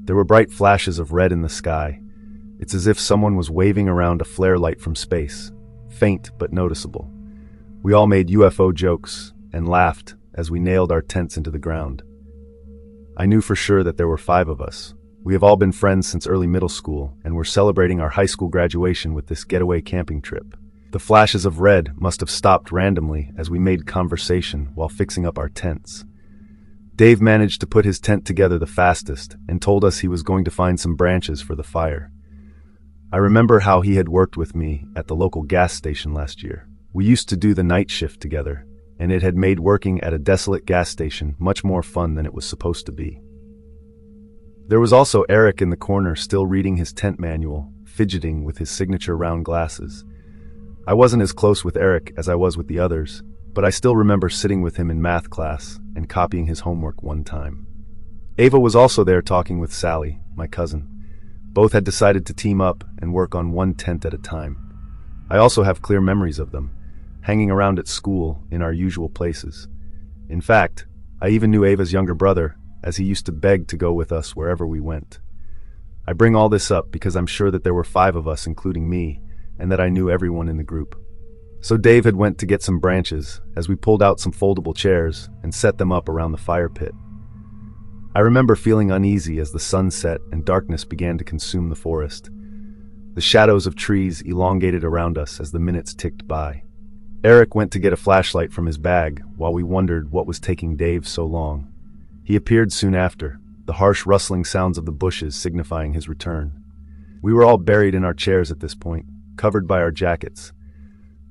There were bright flashes of red in the sky. It's as if someone was waving around a flare light from space, faint but noticeable. We all made UFO jokes and laughed as we nailed our tents into the ground. I knew for sure that there were 5 of us. We have all been friends since early middle school, and we're celebrating our high school graduation with this getaway camping trip. The flashes of red must have stopped randomly as we made conversation while fixing up our tents. Dave managed to put his tent together the fastest and told us he was going to find some branches for the fire. I remember how he had worked with me at the local gas station last year. We used to do the night shift together, and it had made working at a desolate gas station much more fun than it was supposed to be. There was also Eric in the corner still reading his tent manual, fidgeting with his signature round glasses. I wasn't as close with Eric as I was with the others, but I still remember sitting with him in math class and copying his homework one time. Ava was also there talking with Sally, my cousin. Both had decided to team up and work on one tent at a time. I also have clear memories of them, hanging around at school in our usual places. In fact, I even knew Ava's younger brother, as he used to beg to go with us wherever we went. I bring all this up because I'm sure that there were 5 of us, including me, and that I knew everyone in the group. So Dave had went to get some branches as we pulled out some foldable chairs and set them up around the fire pit. I remember feeling uneasy as the sun set and darkness began to consume the forest. The shadows of trees elongated around us as the minutes ticked by. Eric went to get a flashlight from his bag while we wondered what was taking Dave so long. He appeared soon after, the harsh rustling sounds of the bushes signifying his return. We were all buried in our chairs at this point, covered by our jackets.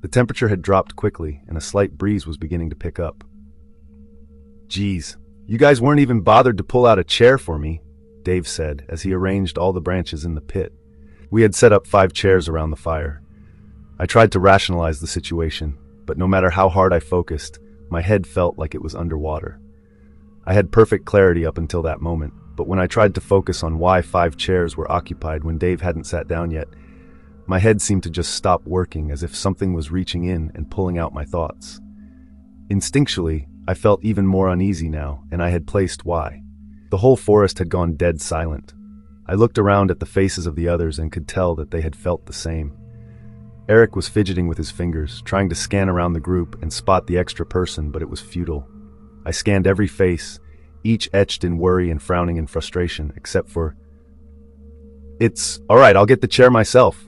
The temperature had dropped quickly, and a slight breeze was beginning to pick up. "Geez, you guys weren't even bothered to pull out a chair for me," Dave said as he arranged all the branches in the pit. We had set up 5 chairs around the fire. I tried to rationalize the situation, but no matter how hard I focused, my head felt like it was underwater. I had perfect clarity up until that moment, but when I tried to focus on why 5 chairs were occupied when Dave hadn't sat down yet, my head seemed to just stop working as if something was reaching in and pulling out my thoughts. Instinctually, I felt even more uneasy now, and I had placed why. The whole forest had gone dead silent. I looked around at the faces of the others and could tell that they had felt the same. Eric was fidgeting with his fingers, trying to scan around the group and spot the extra person, but it was futile. I scanned every face, each etched in worry and frowning in frustration, except for... "It's all right, I'll get the chair myself,"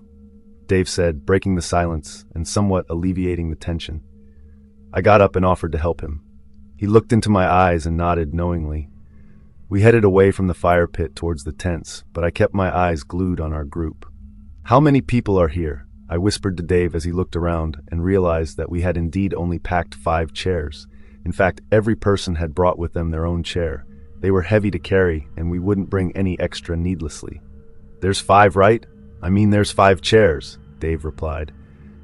Dave said, breaking the silence and somewhat alleviating the tension. I got up and offered to help him. He looked into my eyes and nodded knowingly. We headed away from the fire pit towards the tents, but I kept my eyes glued on our group. "How many people are here?" I whispered to Dave as he looked around and realized that we had indeed only packed 5 chairs. In fact, every person had brought with them their own chair. They were heavy to carry, and we wouldn't bring any extra needlessly. "There's 5, right? I mean, there's 5 chairs," Dave replied.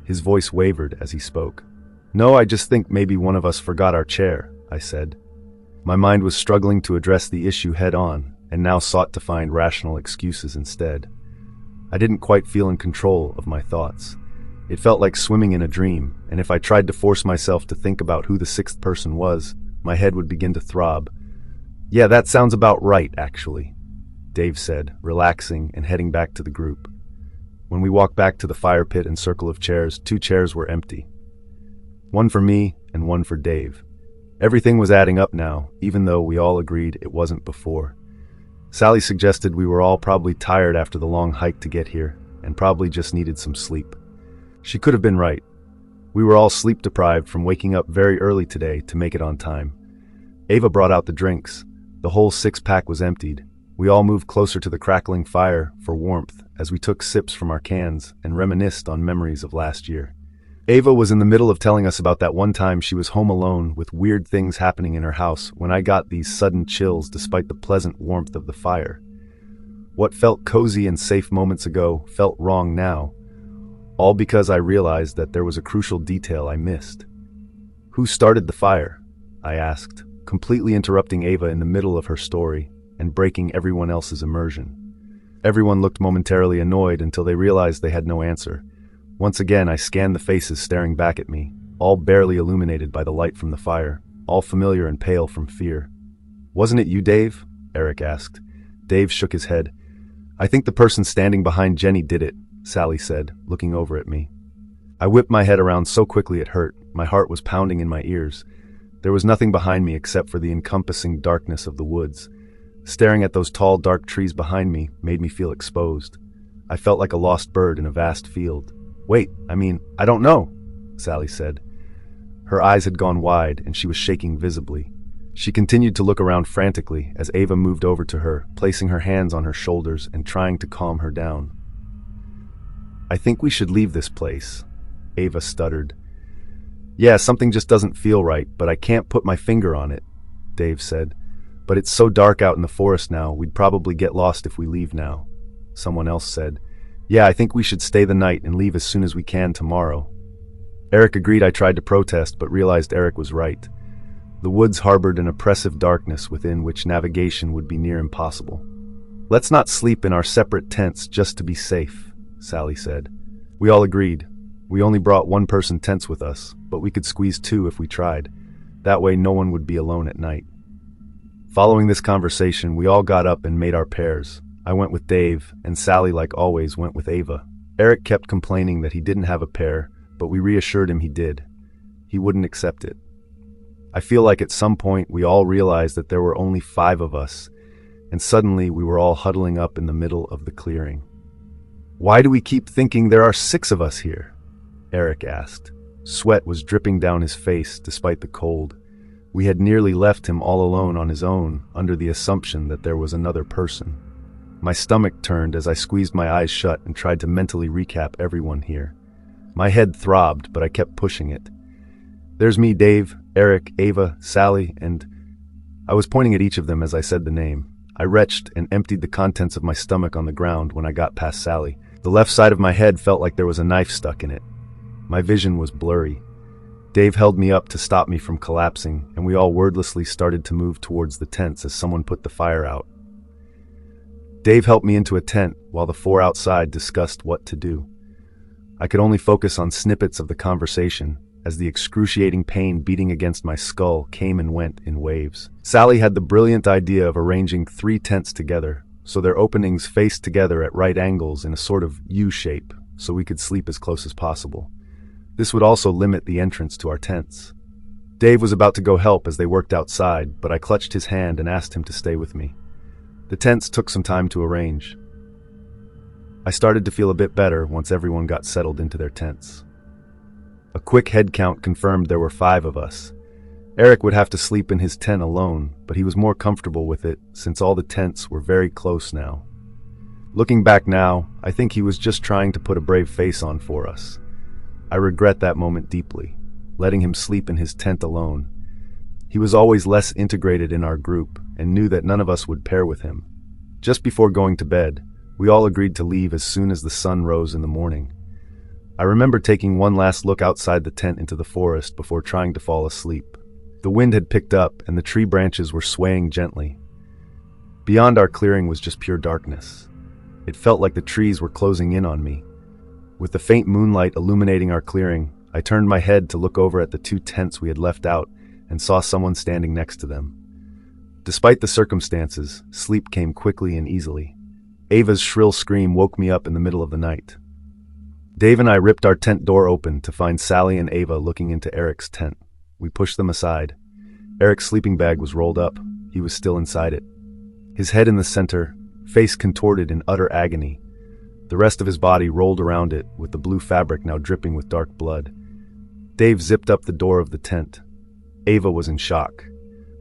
His voice wavered as he spoke. "No, I just think maybe one of us forgot our chair," I said. My mind was struggling to address the issue head-on, and now sought to find rational excuses instead. I didn't quite feel in control of my thoughts. It felt like swimming in a dream, and if I tried to force myself to think about who the 6th person was, my head would begin to throb. "Yeah, that sounds about right, actually," Dave said, relaxing and heading back to the group. When we walked back to the fire pit and circle of chairs, 2 chairs were empty. One for me and one for Dave. Everything was adding up now, even though we all agreed it wasn't before. Sally suggested we were all probably tired after the long hike to get here, and probably just needed some sleep. She could have been right. We were all sleep-deprived from waking up very early today to make it on time. Ava brought out the drinks. The whole 6-pack was emptied. We all moved closer to the crackling fire for warmth as we took sips from our cans and reminisced on memories of last year. Ava was in the middle of telling us about that one time she was home alone with weird things happening in her house when I got these sudden chills despite the pleasant warmth of the fire. What felt cozy and safe moments ago felt wrong now, all because I realized that there was a crucial detail I missed. "Who started the fire?" I asked, completely interrupting Ava in the middle of her story and breaking everyone else's immersion. Everyone looked momentarily annoyed until they realized they had no answer. Once again, I scanned the faces staring back at me, all barely illuminated by the light from the fire, all familiar and pale from fear. "Wasn't it you, Dave?" Eric asked. Dave shook his head. "I think the person standing behind Jenny did it," Sally said, looking over at me. I whipped my head around so quickly it hurt. My heart was pounding in my ears. There was nothing behind me except for the encompassing darkness of the woods. Staring at those tall, dark trees behind me made me feel exposed. I felt like a lost bird in a vast field. "Wait, I don't know," Sally said. Her eyes had gone wide, and she was shaking visibly. She continued to look around frantically as Ava moved over to her, placing her hands on her shoulders and trying to calm her down. "I think we should leave this place," Ava stuttered. "Yeah, something just doesn't feel right, but I can't put my finger on it," Dave said. "But it's so dark out in the forest now, we'd probably get lost if we leave now," someone else said. "Yeah, I think we should stay the night and leave as soon as we can tomorrow." Eric agreed. I tried to protest, but realized Eric was right. The woods harbored an oppressive darkness within which navigation would be near impossible. "Let's not sleep in our separate tents just to be safe," Sally said. We all agreed. We only brought one-person tents with us, but we could squeeze two if we tried. That way no one would be alone at night. Following this conversation, we all got up and made our pairs. I went with Dave, and Sally, like always, went with Ava. Eric kept complaining that he didn't have a pair, but we reassured him he did. He wouldn't accept it. I feel like at some point we all realized that there were only 5 of us, and suddenly we were all huddling up in the middle of the clearing. "Why do we keep thinking there are 6 of us here?" Eric asked. Sweat was dripping down his face despite the cold. We had nearly left him all alone on his own, under the assumption that there was another person. My stomach turned as I squeezed my eyes shut and tried to mentally recap everyone here. My head throbbed, but I kept pushing it. "There's me, Dave, Eric, Ava, Sally, and..." I was pointing at each of them as I said the name. I retched and emptied the contents of my stomach on the ground when I got past Sally. The left side of my head felt like there was a knife stuck in it. My vision was blurry. Dave held me up to stop me from collapsing, and we all wordlessly started to move towards the tents as someone put the fire out. Dave helped me into a tent while the 4 outside discussed what to do. I could only focus on snippets of the conversation as the excruciating pain beating against my skull came and went in waves. Sally had the brilliant idea of arranging 3 tents together, so their openings faced together at right angles in a sort of U shape, so we could sleep as close as possible. This would also limit the entrance to our tents. Dave was about to go help as they worked outside, but I clutched his hand and asked him to stay with me. The tents took some time to arrange. I started to feel a bit better once everyone got settled into their tents. A quick head count confirmed there were 5 of us. Eric would have to sleep in his tent alone, but he was more comfortable with it since all the tents were very close now. Looking back now, I think he was just trying to put a brave face on for us. I regret that moment deeply, letting him sleep in his tent alone. He was always less integrated in our group and knew that none of us would pair with him. Just before going to bed, we all agreed to leave as soon as the sun rose in the morning. I remember taking one last look outside the tent into the forest before trying to fall asleep. The wind had picked up and the tree branches were swaying gently. Beyond our clearing was just pure darkness. It felt like the trees were closing in on me. With the faint moonlight illuminating our clearing, I turned my head to look over at the 2 tents we had left out and saw someone standing next to them. Despite the circumstances, sleep came quickly and easily. Ava's shrill scream woke me up in the middle of the night. Dave and I ripped our tent door open to find Sally and Ava looking into Eric's tent. We pushed them aside. Eric's sleeping bag was rolled up. He was still inside it. His head in the center, face contorted in utter agony. The rest of his body rolled around it, with the blue fabric now dripping with dark blood. Dave zipped up the door of the tent. Ava was in shock.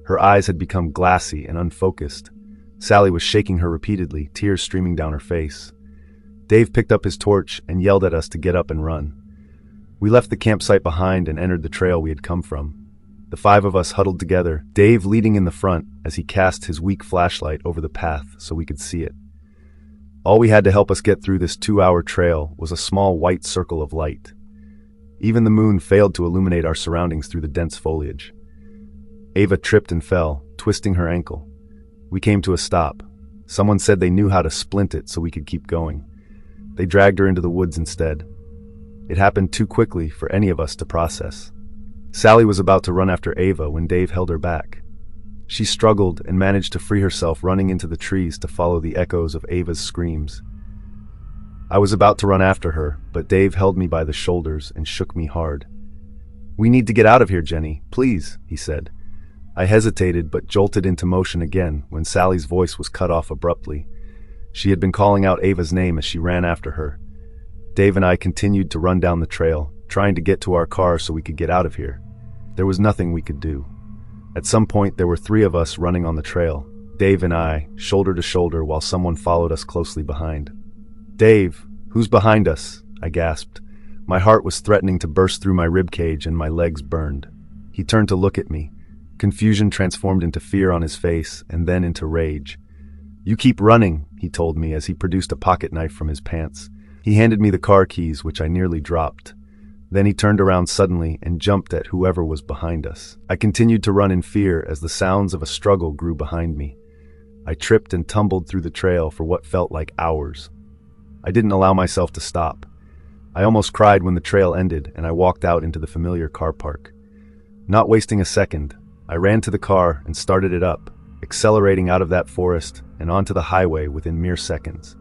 Her eyes had become glassy and unfocused. Sally was shaking her repeatedly, tears streaming down her face. Dave picked up his torch and yelled at us to get up and run. We left the campsite behind and entered the trail we had come from. The 5 of us huddled together, Dave leading in the front as he cast his weak flashlight over the path so we could see it. All we had to help us get through this 2-hour trail was a small white circle of light. Even the moon failed to illuminate our surroundings through the dense foliage. Ava tripped and fell, twisting her ankle. We came to a stop. Someone said they knew how to splint it so we could keep going. They dragged her into the woods instead. It happened too quickly for any of us to process. Sally was about to run after Ava when Dave held her back. She struggled and managed to free herself, running into the trees to follow the echoes of Ava's screams. I was about to run after her, but Dave held me by the shoulders and shook me hard. "We need to get out of here, Jenny, please," he said. I hesitated but jolted into motion again when Sally's voice was cut off abruptly. She had been calling out Ava's name as she ran after her. Dave and I continued to run down the trail, trying to get to our car so we could get out of here. There was nothing we could do. At some point, there were 3 of us running on the trail, Dave and I, shoulder to shoulder, while someone followed us closely behind. "Dave, who's behind us?" I gasped. My heart was threatening to burst through my ribcage and my legs burned. He turned to look at me. Confusion transformed into fear on his face and then into rage. "You keep running," he told me as he produced a pocket knife from his pants. He handed me the car keys, which I nearly dropped. Then he turned around suddenly and jumped at whoever was behind us. I continued to run in fear as the sounds of a struggle grew behind me. I tripped and tumbled through the trail for what felt like hours. I didn't allow myself to stop. I almost cried when the trail ended and I walked out into the familiar car park. Not wasting a second, I ran to the car and started it up, accelerating out of that forest and onto the highway within mere seconds.